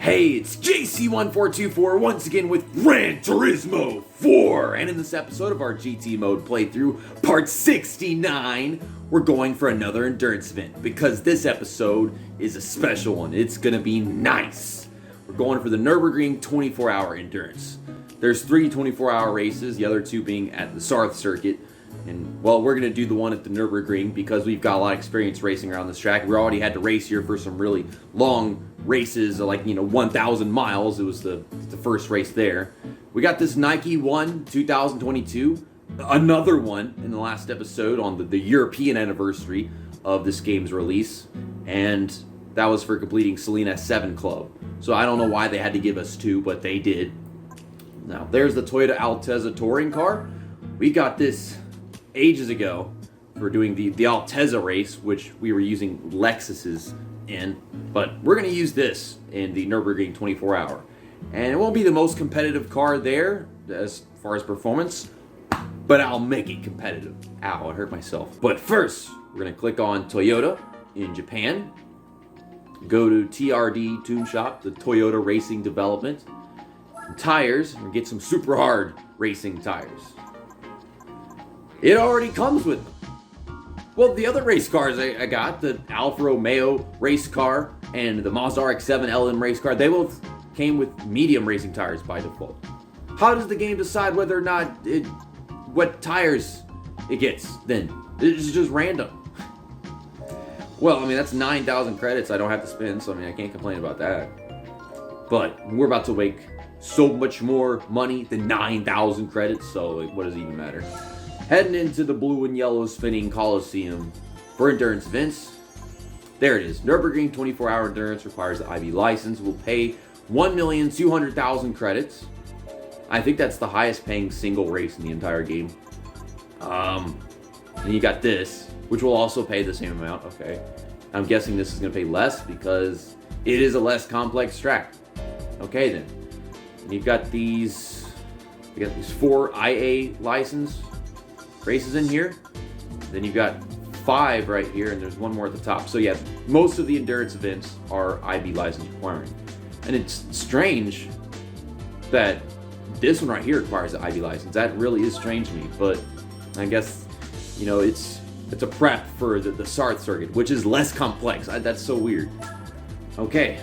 Hey, it's JC1424 once again with Gran Turismo 4, and in this episode of our GT mode playthrough, part 69, we're going for another endurance event, because this episode is a special one. It's gonna be nice. We're going for the Nurburgring 24-hour endurance. There's 3 24-hour races, the other 2 being at the Sarth circuit, and well, we're gonna do the one at the Nurburgring because we've got a lot of experience racing around this track. We already had to race here for some really long races, like 1,000 miles. It was the first race there. We got this Nike one 2022, another one in the last episode on the European anniversary of this game's release, and that was for completing Selena 7 Club. So I don't know why they had to give us 2, but they did. Now there's the Toyota Altezza touring car. We got this ages ago for doing the Altezza race, which we were using Lexuses in, but we're going to use this in the Nurburgring 24-hour. And it won't be the most competitive car there as far as performance, but I'll make it competitive. Ow, I hurt myself. But first, we're going to click on Toyota in Japan, go to TRD Tune Shop, the Toyota Racing Development, and tires, and get some super hard racing tires. It already comes with them. Well, the other race cars I got, the Alfa Romeo race car and the Mazda RX-7 LM race car, they both came with medium racing tires by default. How does the game decide whether or not what tires it gets then? It's just random. Well, I mean, that's 9,000 credits I don't have to spend, so I mean, I can't complain about that. But we're about to make so much more money than 9,000 credits, so like, what does it even matter? Heading into the blue and yellow spinning Coliseum for endurance events. There it is. Nurburgring 24-hour endurance requires the IB license. Will pay 1,200,000 credits. I think that's the highest paying single race in the entire game. And you got this, which will also pay the same amount. Okay. I'm guessing this is going to pay less because it is a less complex track. Okay then. And you've got these 4 IA license races in here. Then you've got 5 right here, and there's one more at the top. So yeah, most of the endurance events are IB license requiring. And it's strange that this one right here requires an IB license. That really is strange to me, but I guess, it's a prep for the Sarth circuit, which is less complex. That's so weird. Okay,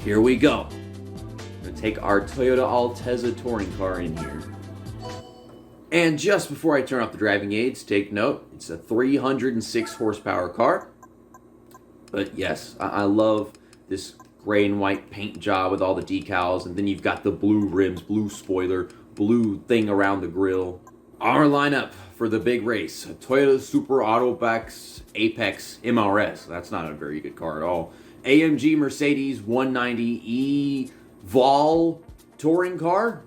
here we go. I'm gonna take our Toyota Altezza touring car in here. And just before I turn off the driving aids, take note, it's a 306 horsepower car. But yes, I love this gray and white paint job with all the decals, and then you've got the blue rims, blue spoiler, blue thing around the grille. Our lineup for the big race, a Toyota Super Autobahn Apex MRS. That's not a very good car at all. AMG Mercedes 190E Vol touring car.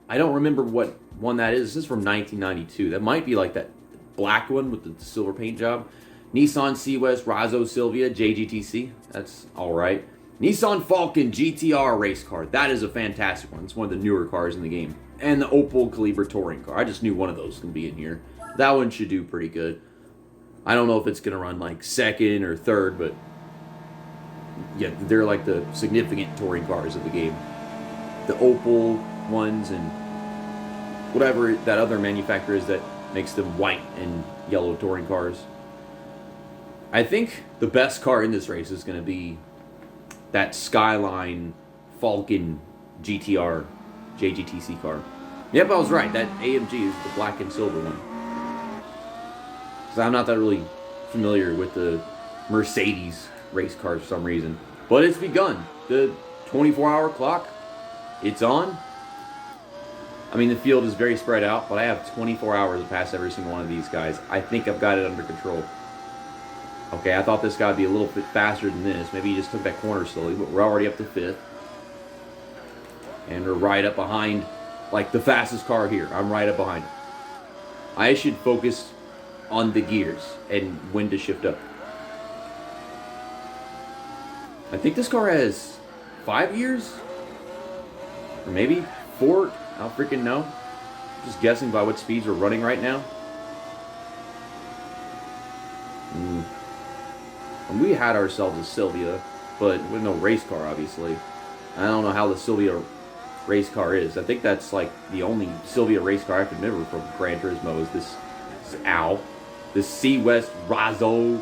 I don't remember what one that is. This is from 1992. That might be like that black one with the silver paint job. Nissan C-West Razzo Silvia JGTC. That's all right. Nissan Falcon GTR race car. That is a fantastic one. It's one of the newer cars in the game. And the Opel Calibre touring car. I just knew one of those can be in here. That one should do pretty good. I don't know if it's going to run like second or third, but yeah, they're like the significant touring cars of the game. The Opel ones and whatever that other manufacturer is that makes them white and yellow touring cars. I think the best car in this race is going to be that Skyline Falcon GTR JGTC car. Yep, I was right. That AMG is the black and silver one. So I'm not that really familiar with the Mercedes race cars for some reason. But it's begun. The 24-hour clock, it's on. I mean, the field is very spread out, but I have 24 hours to pass every single one of these guys. I think I've got it under control. Okay, I thought this guy would be a little bit faster than this. Maybe he just took that corner slowly, but we're already up to 5th. And we're right up behind, like, the fastest car here. I'm right up behind him. I should focus on the gears and when to shift up. I think this car has 5 gears? Or maybe 4? I don't freaking know. Just guessing by what speeds we're running right now. And we had ourselves a Sylvia but with no race car, obviously. I don't know how the Sylvia race car is. I think that's like the only Sylvia race car I can remember from Gran Turismo is this this C West Razo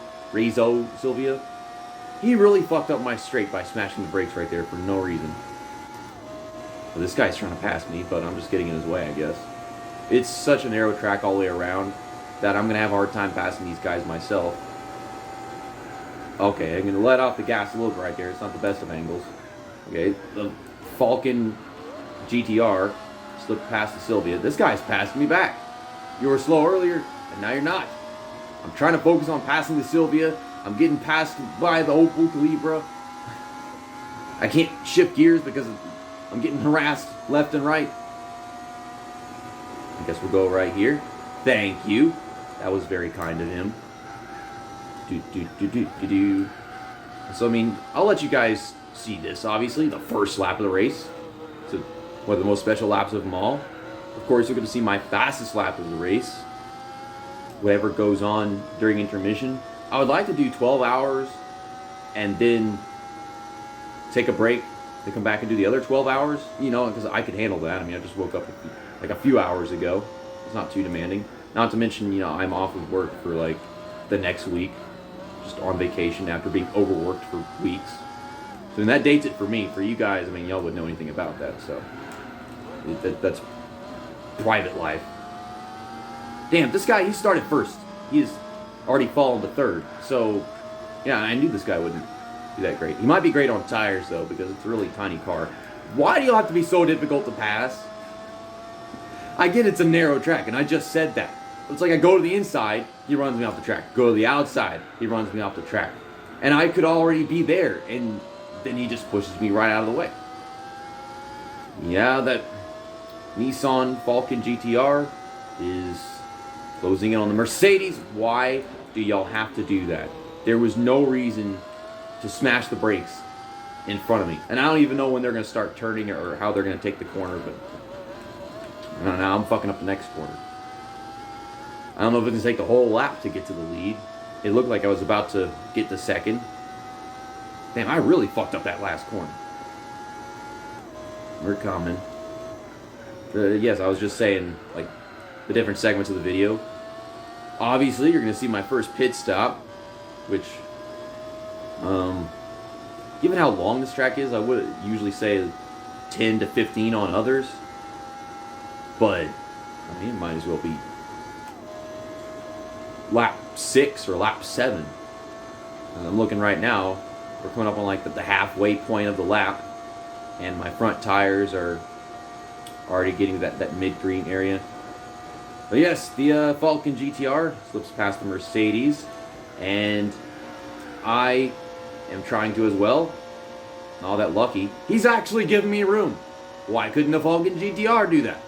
Sylvia. He really fucked up my straight by smashing the brakes right there for no reason. Well, this guy's trying to pass me, but I'm just getting in his way, I guess. It's such a narrow track all the way around that I'm going to have a hard time passing these guys myself. Okay, I'm going to let off the gas a little bit right there. It's not the best of angles. Okay, the Falcon GTR slipped past the Sylvia. This guy's passing me back. You were slow earlier, and now you're not. I'm trying to focus on passing the Sylvia. I'm getting passed by the Opel Calibra. I can't shift gears because I'm getting harassed left and right. I guess we'll go right here. Thank you. That was very kind of him. So, I mean, I'll let you guys see this, obviously. The first lap of the race. It's one of the most special laps of them all. Of course, you're going to see my fastest lap of the race. Whatever goes on during intermission. I would like to do 12 hours and then take a break to come back and do the other 12 hours. You know, because I could handle that. I mean, I just woke up like a few hours ago. It's not too demanding. Not to mention, you know, I'm off of work for like the next week. Just on vacation after being overworked for weeks. So that dates it for me. For you guys, I mean, y'all wouldn't know anything about that. So that's private life. Damn, this guy, he started first. He's already fallen to third. So, yeah, I knew this guy wouldn't be that great. He might be great on tires, though, because it's a really tiny car. Why do you have to be so difficult to pass? I get it's a narrow track, and I just said that. It's like I go to the inside, he runs me off the track. Go to the outside, he runs me off the track. And I could already be there, and then he just pushes me right out of the way. Yeah, that Nissan Falcon GTR is closing in on the Mercedes. Why do y'all have to do that? There was no reason to smash the brakes in front of me. And I don't even know when they're going to start turning or how they're going to take the corner, but now I'm fucking up the next corner. I don't know if it's going to take the whole lap to get to the lead. It looked like I was about to get to second. Damn, I really fucked up that last corner. We're coming. Yes, I was just saying, like, the different segments of the video. Obviously, you're going to see my first pit stop, which, given how long this track is, I would usually say 10 to 15 on others. But, I mean, it might as well be lap 6 or lap 7. I'm looking right now, we're coming up on like the halfway point of the lap, and my front tires are already getting that mid-green area. But yes, the Falcon GTR slips past the Mercedes, and I am trying to as well. Not all that lucky. He's actually giving me room. Why couldn't the Falcon GTR do that?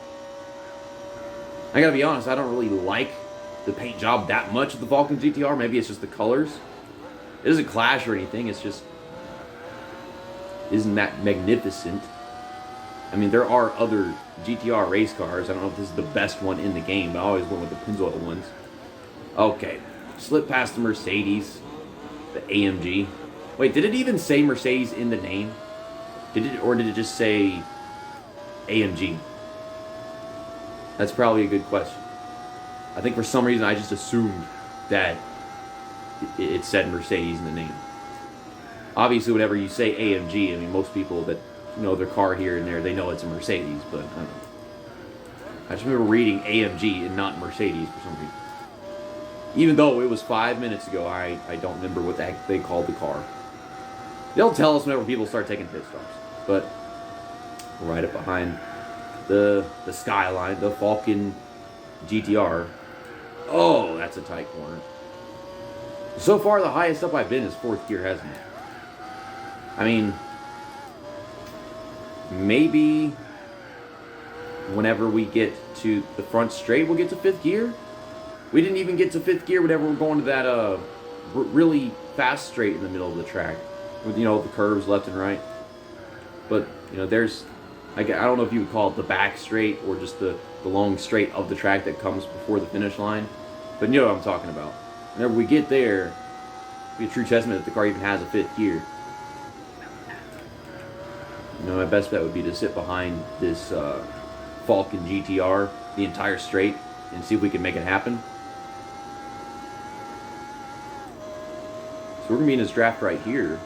I gotta be honest, I don't really like the paint job that much of the Falcon GTR. Maybe it's just the colors. It doesn't clash or anything. It's just isn't that magnificent. I mean, there are other GTR race cars. I don't know if this is the best one in the game, but I always went with the Pennzoil ones. Okay, slip past the Mercedes, the AMG. Wait, did it even say Mercedes in the name? Did it just say AMG? That's probably a good question. I think for some reason I just assumed that it said Mercedes in the name. Obviously, whenever you say AMG, I mean, most people that know their car here and there, they know it's a Mercedes, but I don't know. I just remember reading AMG and not Mercedes for some reason. Even though it was 5 minutes ago, I don't remember what the heck they called the car. They'll tell us whenever people start taking pit stops. But right up behind the Skyline, the Falcon GTR. Oh, that's a tight corner. So far, the highest up I've been is 4th gear, hasn't it? I mean, maybe whenever we get to the front straight, we'll get to 5th gear. We didn't even get to 5th gear whenever we're going to that really fast straight in the middle of the track with, you know, the curves left and right. But, you know, there's, I don't know if you would call it the back straight or just the long straight of the track that comes before the finish line. But you know what I'm talking about. Whenever we get there, it'll be a true testament that the car even has a 5th gear. You know, my best bet would be to sit behind this Falcon GTR the entire straight and see if we can make it happen. So we're going to be in his draft right here.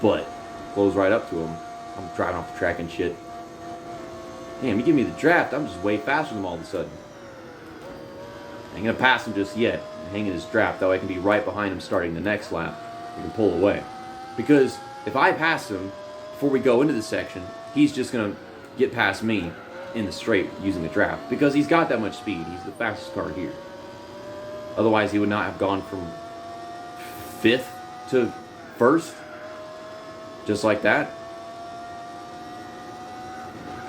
But, close right up to him. I'm driving off the track and shit. Damn, you give me the draft, I'm just way faster than him all of a sudden. I ain't going to pass him just yet. I'm hanging his draft, that way I can be right behind him starting the next lap. We can pull away. Because if I pass him before we go into the section, he's just going to get past me in the straight using the draft. Because he's got that much speed. He's the fastest car here. Otherwise, he would not have gone from 5th to 1st. Just like that.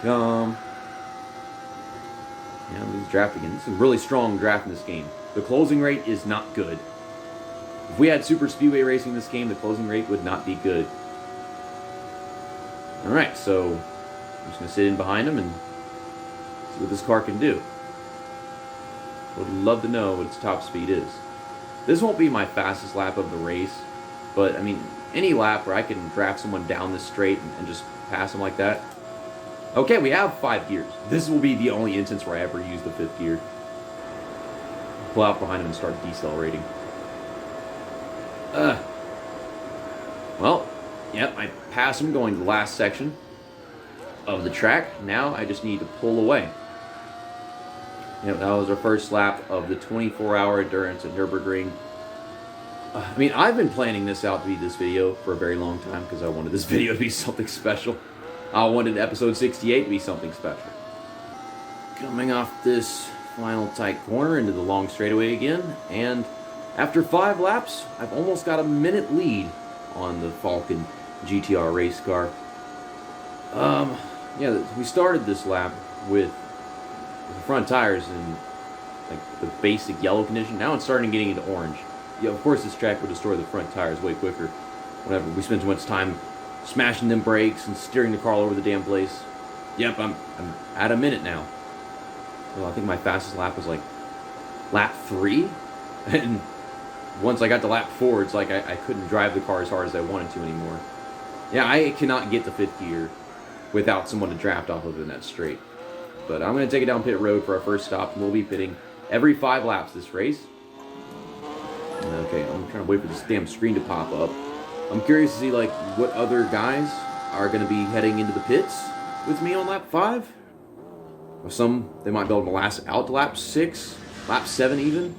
Yeah, lose draft again. This is a really strong draft in this game. The closing rate is not good. If we had Super Speedway racing in this game, the closing rate would not be good. Alright, so I'm just going to sit in behind him and see what this car can do. Would love to know what its top speed is. This won't be my fastest lap of the race, but I mean, any lap where I can draft someone down this straight and just pass them like that. Okay, we have 5 gears. This will be the only instance where I ever use the 5th gear. Pull out behind him and start decelerating. Well, yep, I passed him going to the last section of the track. Now I just need to pull away. Yep, that was our first lap of the 24-hour endurance at Nurburgring. I mean, I've been planning this out to be this video for a very long time because I wanted this video to be something special. I wanted episode 68 to be something special. Coming off this final tight corner into the long straightaway again, and after 5 laps, I've almost got a minute lead on the Falcon GTR race car. Yeah, we started this lap with the front tires in like the basic yellow condition. Now it's starting getting into orange. Yeah, of course this track would destroy the front tires way quicker. Whenever we spend too much time smashing them brakes and steering the car all over the damn place. Yep, I'm at a minute now. Well, I think my fastest lap was like lap 3, and once I got to lap 4, it's like I couldn't drive the car as hard as I wanted to anymore. Yeah, I cannot get the 5th gear without someone to draft off of in that straight. But I'm going to take it down pit road for our first stop, and we'll be pitting every 5 laps this race. Okay, I'm trying to wait for this damn screen to pop up. I'm curious to see like what other guys are going to be heading into the pits with me on lap 5. Or some, they might be able to last out to lap 6, lap 7 even.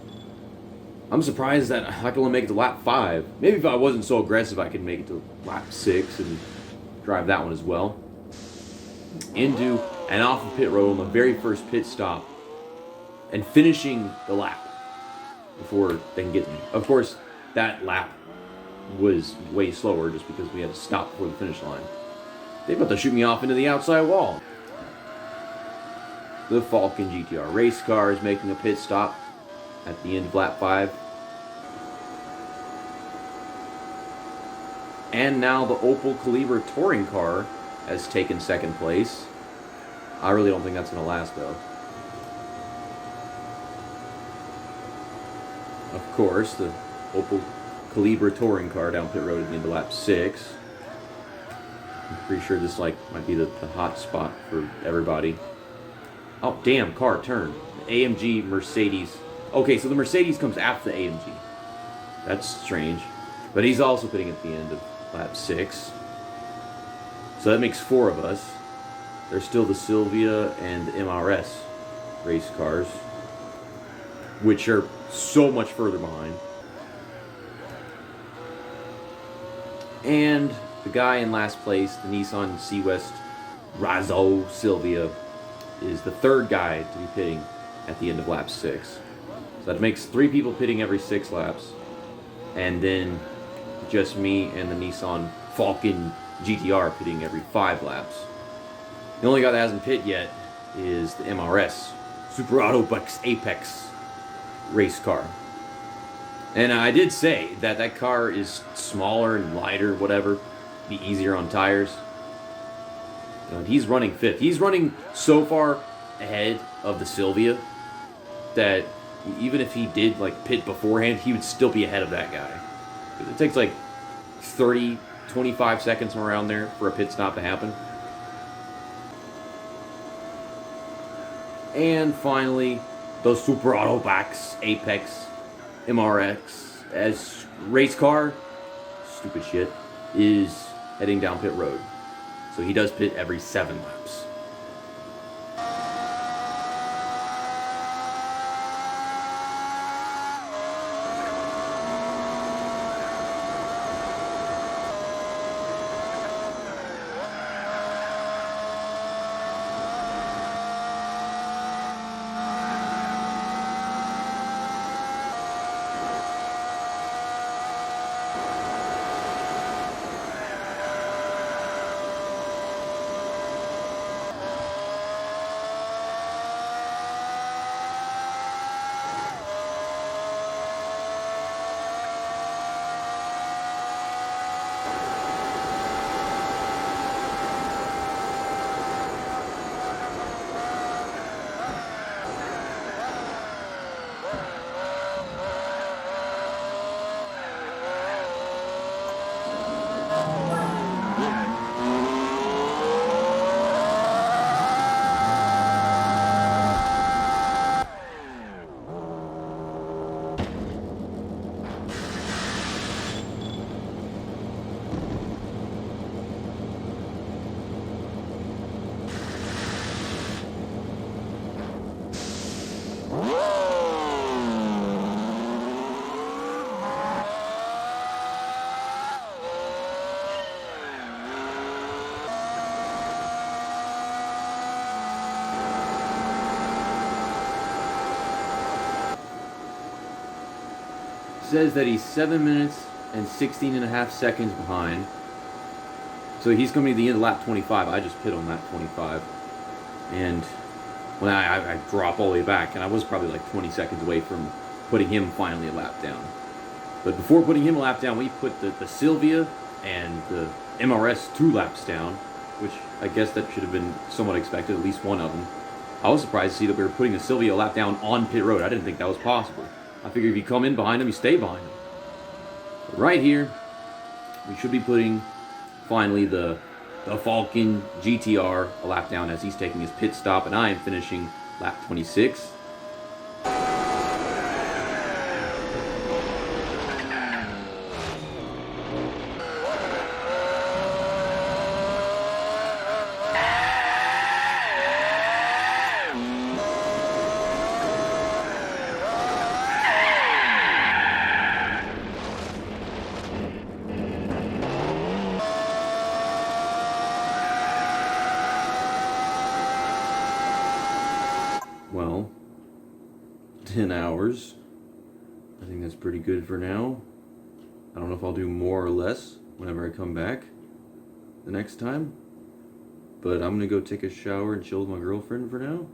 I'm surprised that I can only make it to lap 5. Maybe if I wasn't so aggressive, I could make it to lap 6 and drive that one as well. Into and off of pit road on the very first pit stop, and finishing the lap before they can get me. Of course, that lap was way slower just because we had to stop before the finish line. They about to shoot me off into the outside wall. The Falcon GTR race car is making a pit stop at the end of lap 5. And now the Opel Calibre touring car has taken second place. I really don't think that's going to last though. Of course, the Opel Calibre touring car down pit road at the end of lap 6. I'm pretty sure this might be the hot spot for everybody. Oh, damn, car, turn. The AMG Mercedes. Okay, so the Mercedes comes after the AMG. That's strange. But he's also pitting at the end of lap 6. So that makes 4 of us. There's still the Silvia and the MRS race cars, which are so much further behind. And the guy in last place, the Nissan C-West Razzo Silvia, is the 3rd guy to be pitting at the end of lap 6. So that makes 3 people pitting every 6 laps. And then just me and the Nissan Falcon GTR pitting every 5 laps. The only guy that hasn't pit yet is the MRS Super Autobox Apex race car. And I did say that that car is smaller and lighter, whatever, be easier on tires. And he's running 5th. He's running so far ahead of the Silvia that even if he did pit beforehand, he would still be ahead of that guy. It takes 30 25 seconds around there for a pit stop to happen. And finally, the Super Autobox Apex MRX as race car, stupid shit, is heading down pit road. So he does pit every 7 laps. Says that he's 7 minutes and 16 and a half seconds behind. So he's coming to the end of lap 25. I just pit on lap 25. And when I drop all the way back, and I was probably like 20 seconds away from putting him finally a lap down. But before putting him a lap down, we put the Sylvia and the MRS 2 laps down, which I guess that should have been somewhat expected, at least one of them. I was surprised to see that we were putting the Sylvia a lap down on pit road. I didn't think that was possible. I figured if you come in behind him, you stay behind him. But right here, we should be putting, finally, the Falcon GTR a lap down as he's taking his pit stop, and I am finishing lap 26. Well, 10 hours. I think that's pretty good for now. I don't know if I'll do more or less whenever I come back the next time. But I'm gonna go take a shower and chill with my girlfriend for now.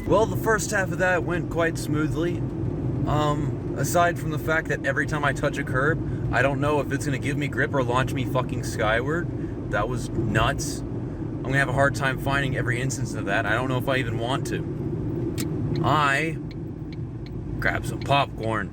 Well, the first half of that went quite smoothly. Aside from the fact that every time I touch a curb, I don't know if it's gonna give me grip or launch me fucking skyward. That was nuts. I'm gonna have a hard time finding every instance of that. I don't know if I even want to. I grab some popcorn.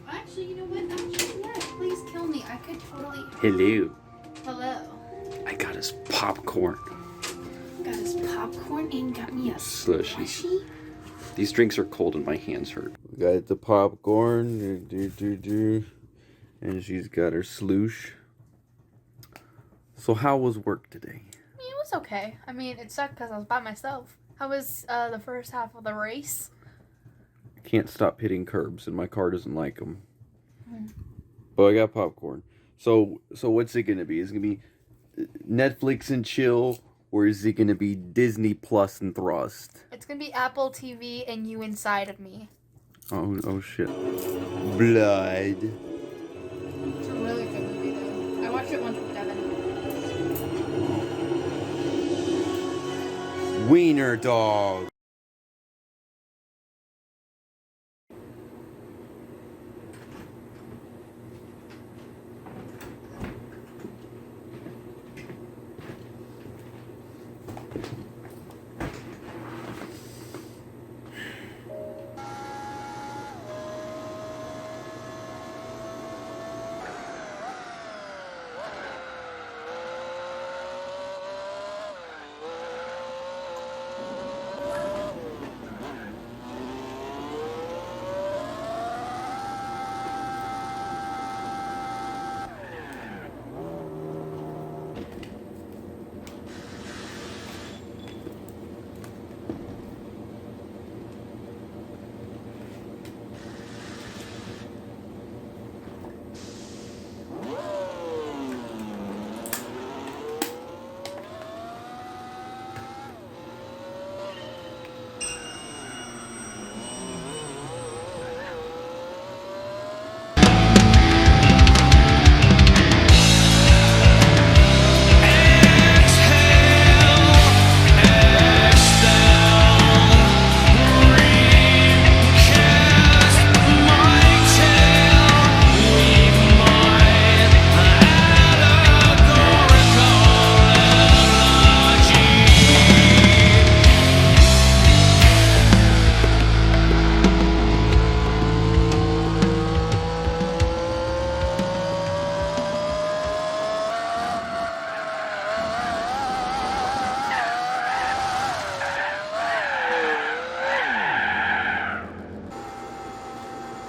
Actually, you know what? Actually, yeah, please kill me. I could totally... Hello. Hello. I got us popcorn. Got us popcorn and got me a slushy. These drinks are cold and my hands hurt. We got the popcorn. And she's got her sloosh. So how was work today? I mean, it was okay. I mean, it sucked because I was by myself. How was the first half of the race? I can't stop hitting curbs and my car doesn't like them. But I got popcorn. So what's it gonna be? Is it gonna be Netflix and chill, or is it gonna be Disney Plus and thrust? It's gonna be Apple TV and you inside of me. Oh shit. Blood. It's a really good movie though. I watched it once with Devin. Wiener dog.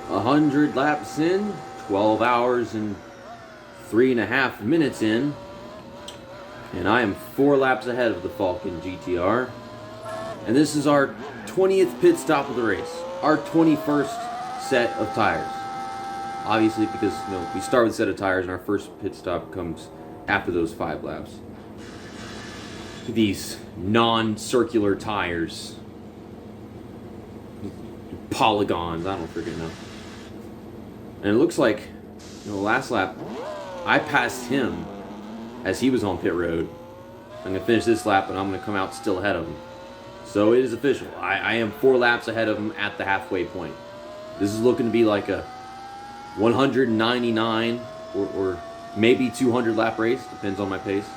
A 100 laps in, 12 hours and 3.5 minutes in, and I am 4 laps ahead of the Falcon GTR. And this is our 20th pit stop of the race, our 21st set of tires. Obviously, because we start with a set of tires, and our first pit stop comes after those 5 laps. These non-circular tires, polygons, I don't freaking know. And it looks like, last lap, I passed him as he was on pit road. I'm going to finish this lap, and I'm going to come out still ahead of him. So it is official. I am 4 laps ahead of him at the halfway point. This is looking to be like a 199 or maybe 200 lap race. Depends on my pace.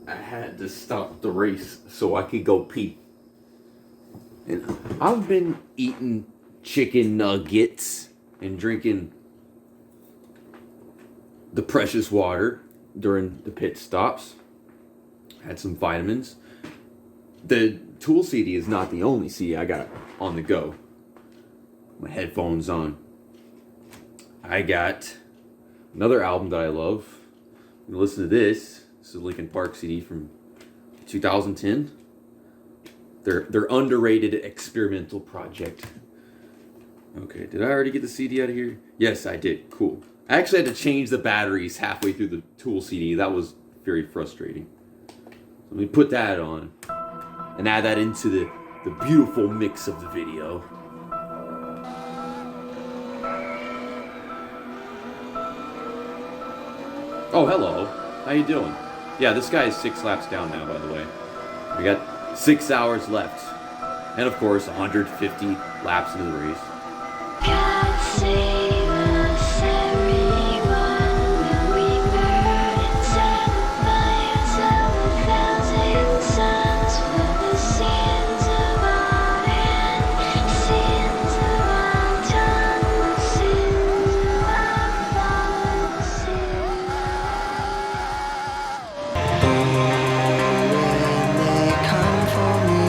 I had to stop the race so I could go pee. And I've been eating chicken nuggets and drinking the precious water during the pit stops. Had some vitamins. The Tool CD is not the only CD I got on the go. My headphones on. I got another album that I love. I'm gonna listen to this. This is a Linkin Park CD from 2010. Their underrated experimental project. Okay, did I already get the CD out of here? Yes, I did. Cool. I actually had to change the batteries halfway through the Tool CD. That was very frustrating. So let me put that on and add that into the beautiful mix of the video. Oh, hello. How you doing? Yeah, this guy is 6 laps down now, by the way. We got 6 hours left. And of course, 150 laps into the race. God save us, everyone. Will we burn inside the fires of 1,000 suns for the sins of our hand, sins of our tongue, the sins of our fathers, the sins Come for me,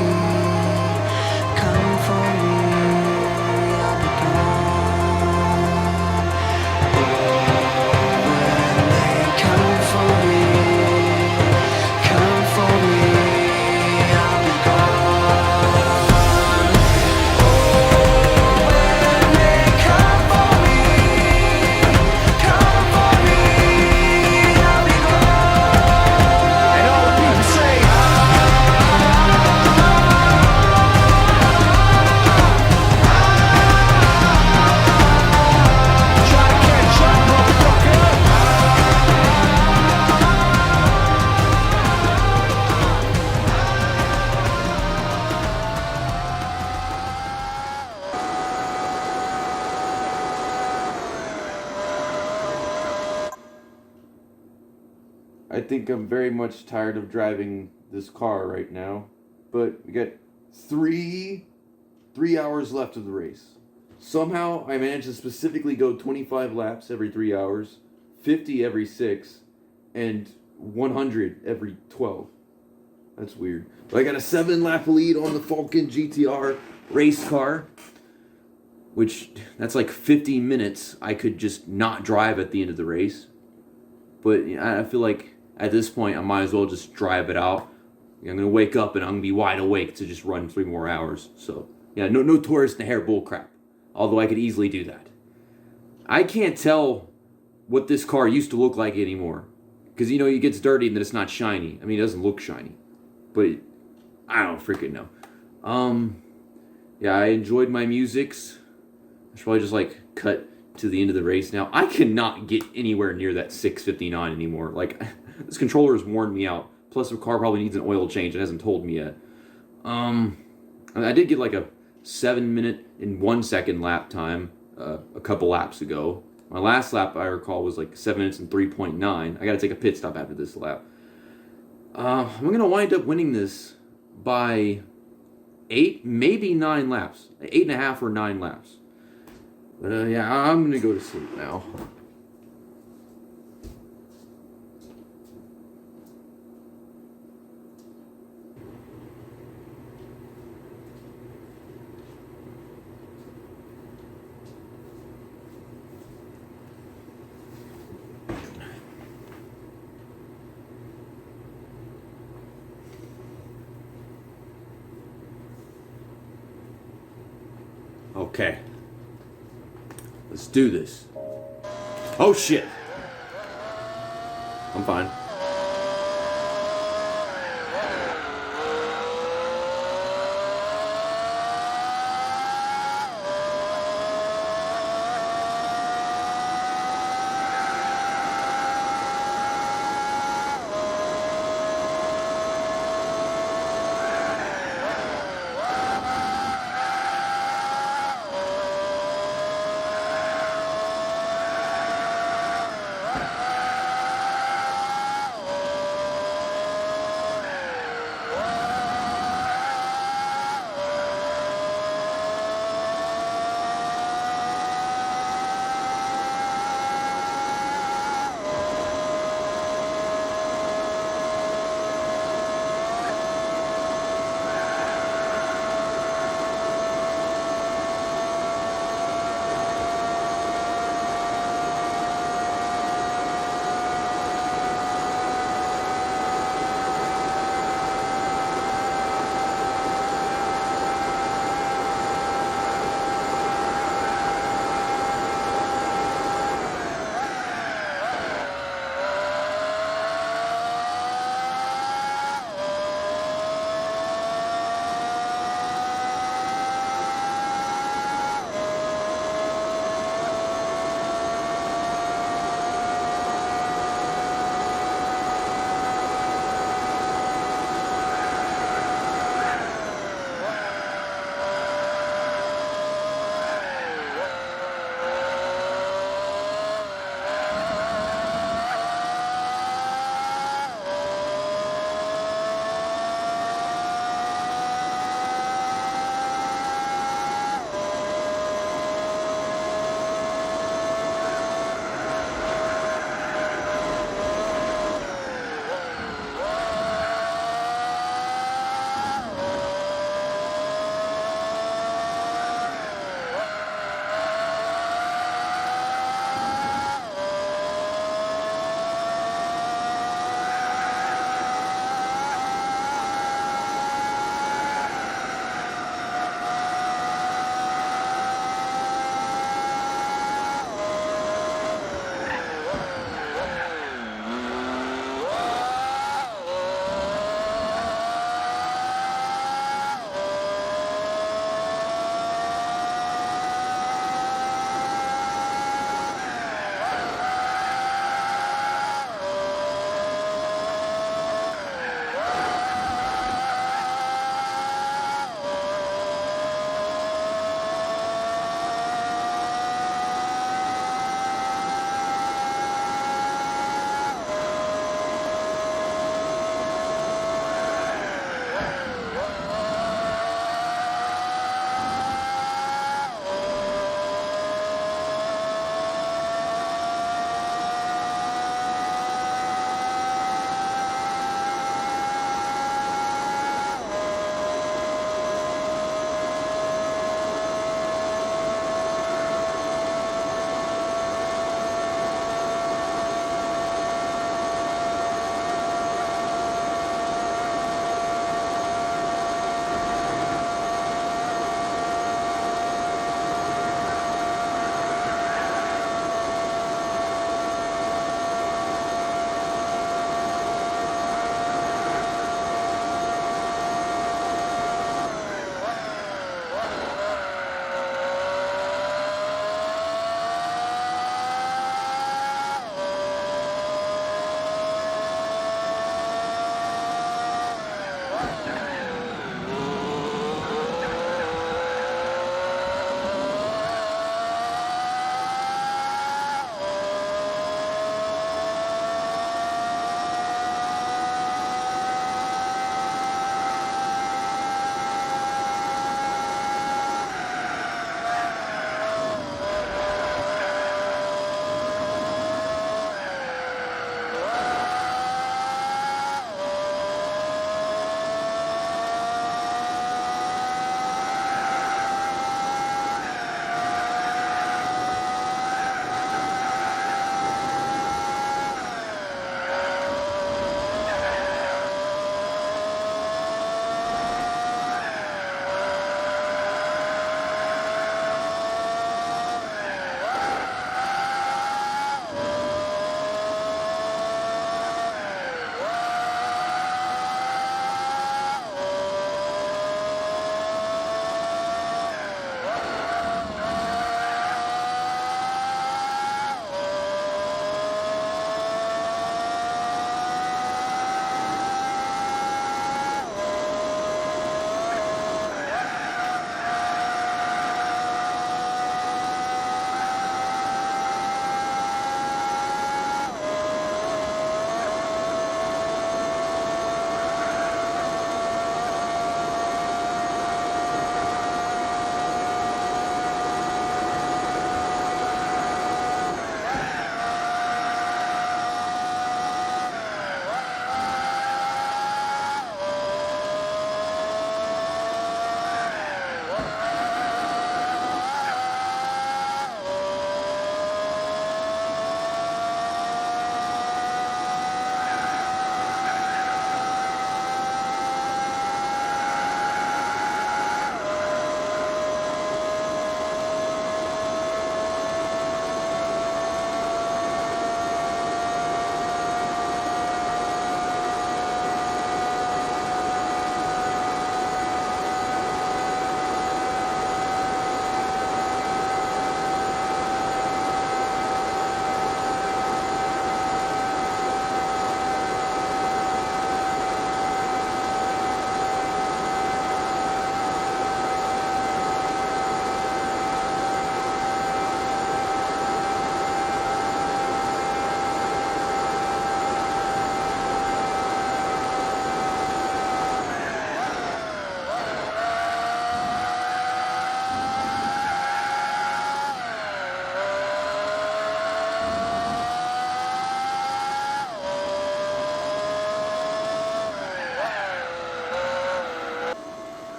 come for me, I'll be gone. When they come for me, I'll be gone. When they come for me, I'll be gone. And all the people say, try to catch up, motherfucker. I think I'm very much tired of driving this car right now, but we got three hours left of the race. Somehow I managed to specifically go 25 laps every 3 hours, 50 every 6, and 100 every 12. That's weird. But I got a 7-lap lead on the Falcon GTR race car, which that's like 50 minutes I could just not drive at the end of the race. But I feel like at this point, I might as well just drive it out. I'm going to wake up and I'm going to be wide awake to just run 3 more hours. So, yeah, no tourist in the hair bull crap. Although I could easily do that. I can't tell what this car used to look like anymore. Because, it gets dirty and then it's not shiny. I mean, it doesn't look shiny. But I don't freaking know. Yeah, I enjoyed my musics. I should probably just, cut to the end of the race now. I cannot get anywhere near that 659 anymore. This controller has worn me out. Plus, the car probably needs an oil change. It hasn't told me yet. I did get a 7-minute and 1 second lap time a couple laps ago. My last lap, I recall, was 7 minutes and 3.9. I got to take a pit stop after this lap. I'm going to wind up winning this by 8, maybe 9 laps. 8.5 or 9 laps. But yeah, I'm going to go to sleep now. Okay. Let's do this. Oh shit. I'm fine.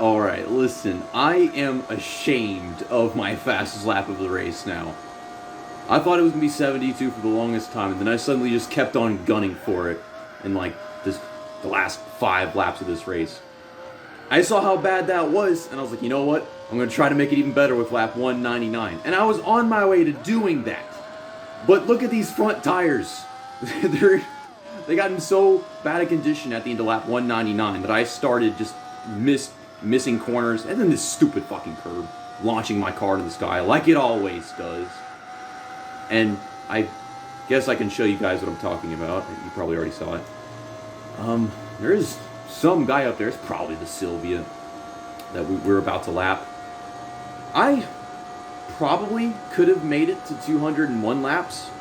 Alright, listen, I am ashamed of my fastest lap of the race now. I thought it was going to be 72 for the longest time, and then I suddenly just kept on gunning for it in like the last 5 laps of this race. I saw how bad that was, and I was like, you know what? I'm going to try to make it even better with lap 199. And I was on my way to doing that. But look at these front tires. They got in so bad a condition at the end of lap 199 that I started just missing corners, and then this stupid fucking curb launching my car into the sky like it always does. And I guess I can show you guys what I'm talking about. You probably already saw it. There is some guy up there. It's probably the Sylvia that we're about to lap. I probably could have made it to 201 laps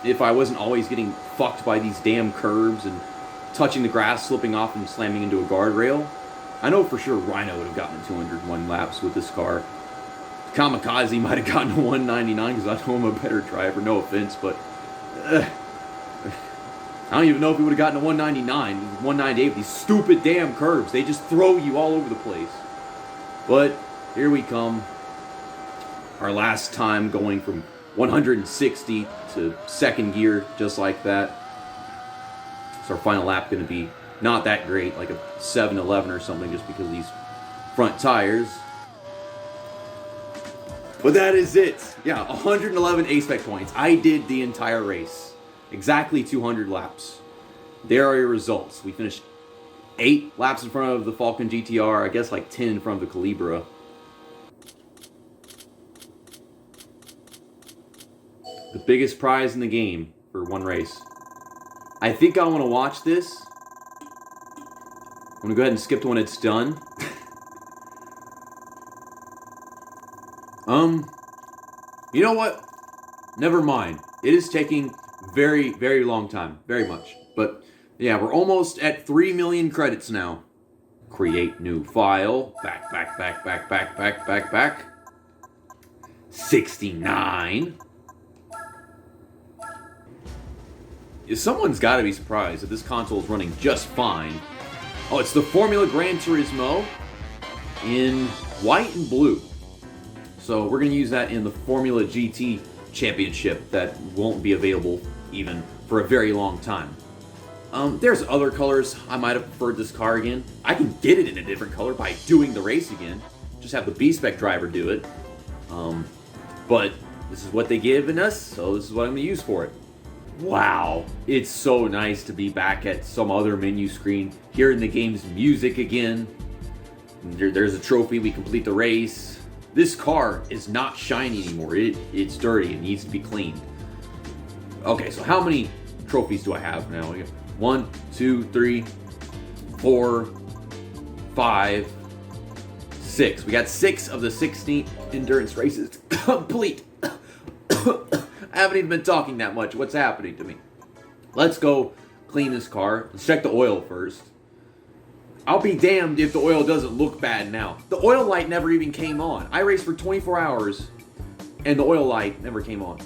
if I wasn't always getting fucked by these damn curbs and touching the grass, slipping off, and slamming into a guardrail. I know for sure Rhino would have gotten 201 laps with this car. Kamikaze might have gotten to 199 because I know I'm a better driver, no offense, but I don't even know if he would have gotten to 199, 198 with these stupid damn curves. They just throw you all over the place. But here we come. Our last time going from 160 to second gear, just like that. So our final lap going to be not that great, like a 7-11 or something, just because of these front tires. But that is it. Yeah, 111 A-Spec points. I did the entire race. Exactly 200 laps. There are your results. We finished 8 laps in front of the Falcon GTR. I guess like 10 in front of the Calibra. The biggest prize in the game for one race. I think I want to watch this. I'm going to go ahead and skip to when it's done. You know what? Never mind. It is taking very, very long time. Very much. But, yeah, we're almost at 3 million credits now. Create new file. Back. 69. Someone's got to be surprised that this console is running just fine. Oh, it's the Formula Gran Turismo in white and blue. So we're going to use that in the Formula GT Championship that won't be available even for a very long time. There's other colors I might have preferred this car again. I can get it in a different color by doing the race again. Just have the B-Spec driver do it. But this is what they given us, so this is what I'm going to use for it. Wow, it's so nice to be back at some other menu screen, hearing the game's music again. There's a trophy, we complete the race. This car is not shiny anymore, it's dirty, it needs to be cleaned. Okay, so how many trophies do I have now? 1, 2, 3, 4, 5, 6. We got 6 of the 16 endurance races complete. I haven't even been talking that much. What's happening to me? Let's go clean this car. Let's check the oil first. I'll be damned if the oil doesn't look bad now. The oil light never even came on. I raced for 24 hours, and the oil light never came on.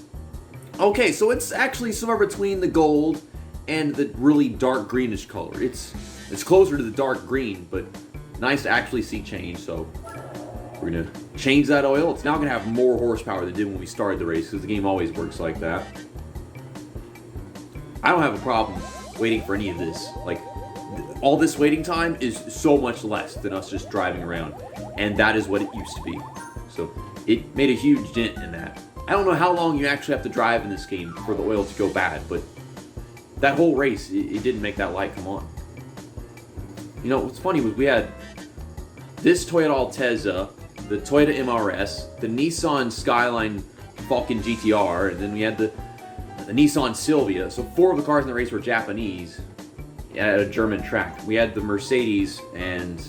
Okay, so it's actually somewhere between the gold and the really dark greenish color. It's closer to the dark green, but nice to actually see change, so we're going to change that oil. It's now going to have more horsepower than it did when we started the race, because the game always works like that. I don't have a problem waiting for any of this. Like, all this waiting time is so much less than us just driving around, and that is what it used to be. So it made a huge dent in that. I don't know how long you actually have to drive in this game for the oil to go bad, but that whole race, it didn't make that light come on. You know, what's funny was we had this Toyota Altezza, the Toyota MRS, the Nissan Skyline Falcon GTR, and then we had the Nissan Silvia. So 4 of the cars in the race were Japanese at a German track. We had the Mercedes and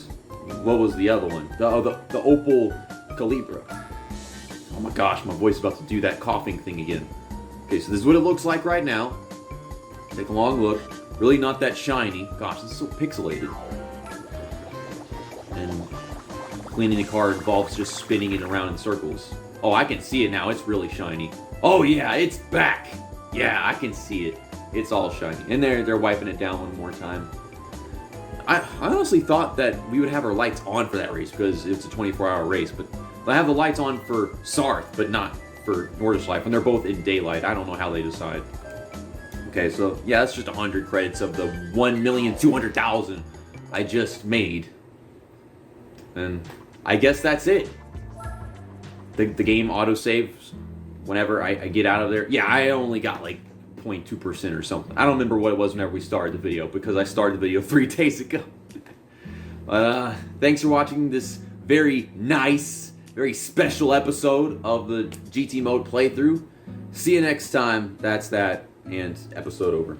what was the other one? The Opel Calibra. Oh my gosh, my voice is about to do that coughing thing again. Okay, so this is what it looks like right now. Take a long look. Really not that shiny. Gosh, this is so pixelated. And cleaning the car involves just spinning it around in circles. Oh, I can see it now. It's really shiny. Oh yeah, it's back. Yeah, I can see it. It's all shiny. And they're wiping it down one more time. I honestly thought that we would have our lights on for that race because it's a 24-hour race, but I have the lights on for Sarth, but not for Nordishlife, and they're both in daylight. I don't know how they decide. Okay, so yeah, that's just 100 credits of the 1,200,000 I just made. And I guess that's it. The game autosaves whenever I get out of there. Yeah, I only got like 0.2% or something. I don't remember what it was whenever we started the video because I started the video 3 days ago. Thanks for watching this very nice, very special episode of the GT mode playthrough. See you next time. That's that, and episode over.